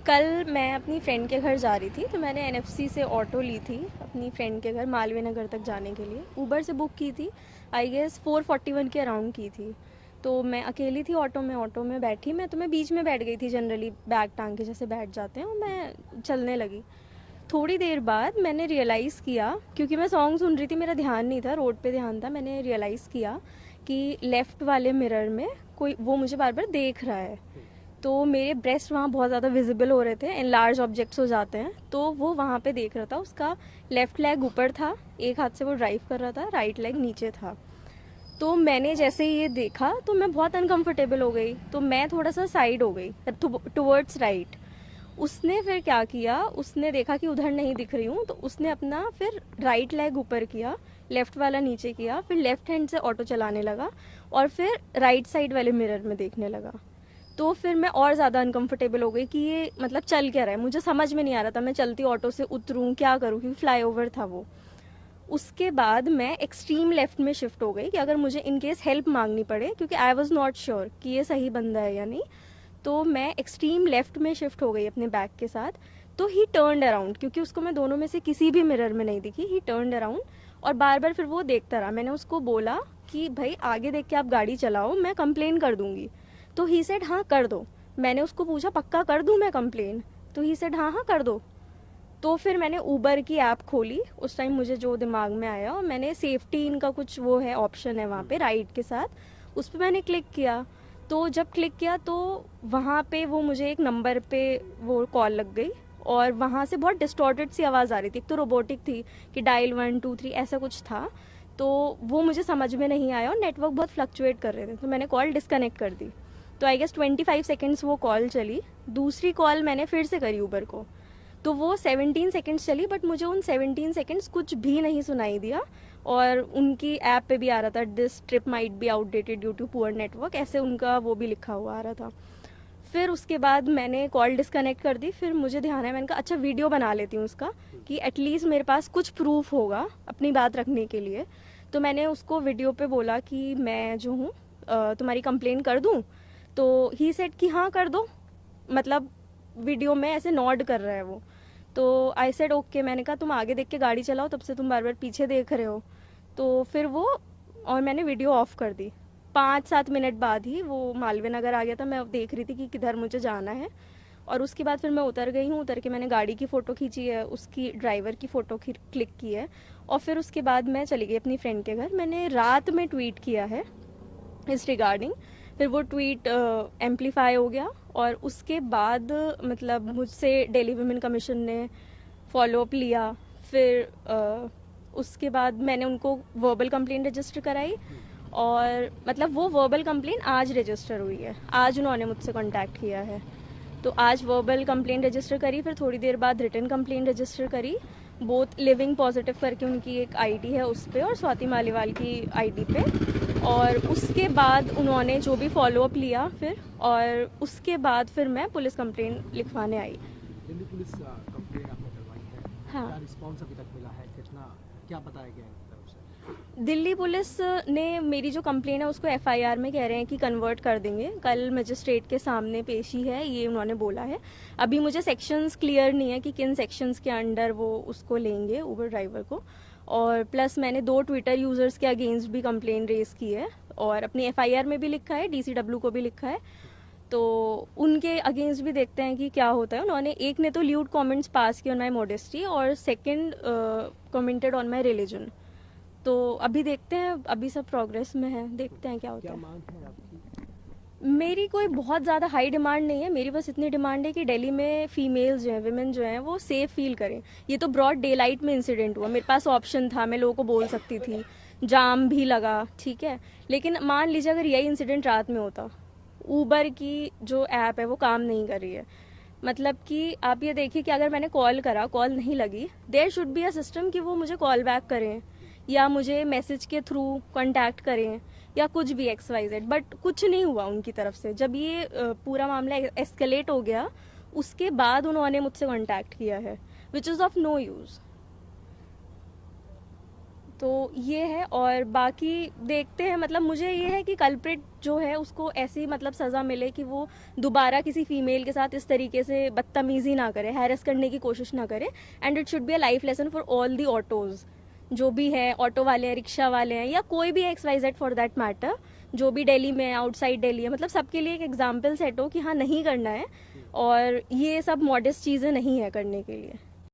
कल मैं अपनी फ्रेंड के घर जा रही थी, तो मैंने एनएफसी से ऑटो ली थी अपनी फ्रेंड के घर मालवीय नगर तक जाने के लिए। ऊबर से बुक की थी, आई गेस 441 के अराउंड की थी। तो मैं अकेली थी ऑटो में बैठी मैं, तो मैं बीच में बैठ गई थी, जनरली बैग टांग के जैसे बैठ जाते हैं, और मैं चलने लगी। थोड़ी देर बाद मैंने रियलाइज़ किया, क्योंकि मैं सॉन्ग सुन रही थी, मेरा ध्यान नहीं था, रोड पे ध्यान था, मैंने रियलाइज़ किया कि लेफ़्ट वाले मिरर में कोई वो मुझे बार बार देख रहा है। तो मेरे ब्रेस्ट वहाँ बहुत ज़्यादा विजिबल हो रहे थे, एंड लार्ज ऑब्जेक्ट्स हो जाते हैं, तो वो वहाँ पे देख रहा था। उसका लेफ़्ट लेग ऊपर था, एक हाथ से वो ड्राइव कर रहा था, राइट लेग नीचे था। तो मैंने जैसे ही ये देखा तो मैं बहुत अनकंफर्टेबल हो गई, तो मैं थोड़ा सा साइड हो गई टुवर्ड्स राइट। उसने फिर क्या किया, उसने देखा कि उधर नहीं दिख रही हूँ, तो उसने अपना फिर राइट लेग ऊपर किया, लेफ्ट वाला नीचे किया, फिर लेफ्ट हैंड से ऑटो चलाने लगा, और फिर राइट साइड वाले मिरर में देखने लगा। तो फिर मैं और ज़्यादा अनकंफर्टेबल हो गई कि ये मतलब चल क्या रहा है, मुझे समझ में नहीं आ रहा था मैं चलती ऑटो से उतरूँ क्या करूँ, क्योंकि फ्लाईओवर था वो। उसके बाद मैं एक्सट्रीम लेफ्ट में शिफ्ट हो गई कि अगर मुझे इन केस हेल्प मांगनी पड़े, क्योंकि आई वॉज नॉट श्योर कि ये सही बंदा है या नहीं। तो मैं एक्सट्रीम लेफ्ट में शिफ्ट हो गई अपने बैग के साथ। तो ही टर्नड अराउंड, क्योंकि उसको मैं दोनों में से किसी भी मिरर में नहीं दिखी, ही टर्नड अराउंड, और बार बार फिर वो देखता रहा। मैंने उसको बोला कि भाई आगे देख के आप गाड़ी चलाओ, मैं कंप्लेन कर दूंगी। तो ही सेड हाँ कर दो। मैंने उसको पूछा पक्का कर दूं मैं कंप्लेन? तो ही सेड हाँ हाँ कर दो। तो फिर मैंने ऊबर की ऐप खोली, उस टाइम मुझे जो दिमाग में आया, और मैंने सेफ्टी इनका कुछ वो है, ऑप्शन है वहाँ पे राइट के साथ, उस पर मैंने क्लिक किया। तो जब क्लिक किया तो वहाँ पे वो मुझे एक नंबर पे वो कॉल लग गई, और वहाँ से बहुत डिस्टॉर्टेड सी आवाज़ आ रही थी। एक तो रोबोटिक थी कि डायल 1 2 3 ऐसा कुछ था, तो वो मुझे समझ में नहीं आया, और नेटवर्क बहुत फ्लक्चुएट कर रहे थे, तो मैंने कॉल डिस्कनेक्ट कर दी। तो आई गेस 25 सेकेंड्स वो कॉल चली। दूसरी कॉल मैंने फिर से करी ऊबर को, तो वो 17 सेकेंड्स चली, बट मुझे उन 17 सेकेंड्स कुछ भी नहीं सुनाई दिया, और उनकी ऐप पे भी आ रहा था this trip might be outdated due to poor network, ऐसे उनका वो भी लिखा हुआ आ रहा था। फिर उसके बाद मैंने कॉल डिस्कनेक्ट कर दी। फिर मुझे ध्यान है, मैंने कहा अच्छा वीडियो बना लेती हूँ उसका, कि एटलीस्ट मेरे पास कुछ प्रूफ होगा अपनी बात रखने के लिए। तो मैंने उसको वीडियो पे बोला कि मैं जो हूँ तुम्हारी कंप्लेन कर दूँ? तो ही सेड कि हाँ कर दो, मतलब वीडियो में ऐसे नॉड कर रहा है वो। तो आई सेड ओके। मैंने कहा तुम आगे देख के गाड़ी चलाओ, तब से तुम बार बार पीछे देख रहे हो। तो फिर वो, और मैंने वीडियो ऑफ कर दी। 5 7 मिनट बाद ही वो मालवीय नगर आ गया था, मैं देख रही थी कि किधर मुझे जाना है। और उसके बाद फिर मैं उतर गई हूँ, उतर के मैंने गाड़ी की फ़ोटो खींची है, उसकी ड्राइवर की फ़ोटो क्लिक की है, और फिर उसके बाद मैं चली गई अपनी फ्रेंड के घर। मैंने रात में ट्वीट किया है इस रिगार्डिंग। फिर वो ट्वीट एम्पलीफाई हो गया, और उसके बाद मतलब मुझसे दिल्ली वुमेन कमीशन ने फॉलो अप लिया। फिर उसके बाद मैंने उनको वर्बल कंप्लेंट रजिस्टर कराई, और मतलब वो वर्बल कंप्लेंट आज रजिस्टर हुई है, आज उन्होंने मुझसे कांटेक्ट किया है। तो आज वर्बल कंप्लेंट रजिस्टर करी, फिर थोड़ी देर बाद रिटन कंप्लेंट रजिस्टर करी, बोथ लिविंग पॉजिटिव करके उनकी एक आईडी है उस पर, और स्वाति मालीवाल की आईडी पे। और उसके बाद उन्होंने जो भी फॉलो अप लिया फिर, और उसके बाद फिर मैं पुलिस कंप्लेंट लिखवाने आई। दिल्ली पुलिस कंप्लेंट आपने करवाई है, हाँ, क्या रिस्पांस अभी तक मिला है, कितना क्या बताया गया है उनकी तरफ से? दिल्ली पुलिस ने मेरी जो कंप्लेन है उसको एफआईआर में कह रहे हैं कि कन्वर्ट कर देंगे, कल मजिस्ट्रेट के सामने पेशी है, ये उन्होंने बोला है। अभी मुझे सेक्शंस क्लियर नहीं है कि किन सेक्शंस के अंडर वो उसको लेंगे, ऊबर ड्राइवर को। और प्लस मैंने 2 ट्विटर यूज़र्स के अगेंस्ट भी कंप्लेन रेज की है, और अपनी एफआईआर में भी लिखा है, डीसीडब्ल्यू को भी लिखा है। तो उनके अगेंस्ट भी देखते हैं कि क्या होता है। उन्होंने, एक ने तो ल्यूड कमेंट्स पास किए ऑन माय मॉडेस्टी, और second commented on my religion. तो अभी देखते हैं, अभी सब प्रोग्रेस में है, देखते हैं क्या होता क्या है। मांग है आपकी? मेरी कोई बहुत ज़्यादा हाई डिमांड नहीं है, मेरी बस इतनी डिमांड है कि दिल्ली में फीमेल्स जो हैं, विमेन जो हैं, वो सेफ फील करें। ये तो ब्रॉड डे लाइट में इंसिडेंट हुआ, मेरे पास ऑप्शन था, मैं लोगों को बोल सकती थी, जाम भी लगा, ठीक है। लेकिन मान लीजिए अगर यही इंसिडेंट रात में होता, ऊबर की जो ऐप है वो काम नहीं कर रही है, मतलब कि आप ये देखिए कि अगर मैंने कॉल करा, कॉल नहीं लगी, there should be a system कि वो मुझे कॉल बैक करें, या मुझे मैसेज के थ्रू कांटेक्ट करें, या कुछ भी XYZ, बट कुछ नहीं हुआ उनकी तरफ से। जब ये पूरा मामला एस्केलेट हो गया, उसके बाद उन्होंने मुझसे कांटेक्ट किया है, which is of no use. तो ये है। और बाकी देखते हैं, मतलब मुझे ये है कि कल्प्रिट जो है उसको ऐसी मतलब सज़ा मिले कि वो दोबारा किसी फीमेल के साथ इस तरीके से बदतमीज़ी ना करे, हैरेस करने की कोशिश ना करे। And it should be a life lesson for all the autos, जो भी है, ऑटो वाले हैं, रिक्शा वाले हैं, या कोई भी XYZ फॉर दैट मैटर, जो भी दिल्ली में, आउटसाइड दिल्ली है, मतलब सबके लिए एक एग्जाम्पल सेट हो कि हाँ नहीं करना है, और ये सब मॉडेस्ट चीज़ें नहीं है करने के लिए।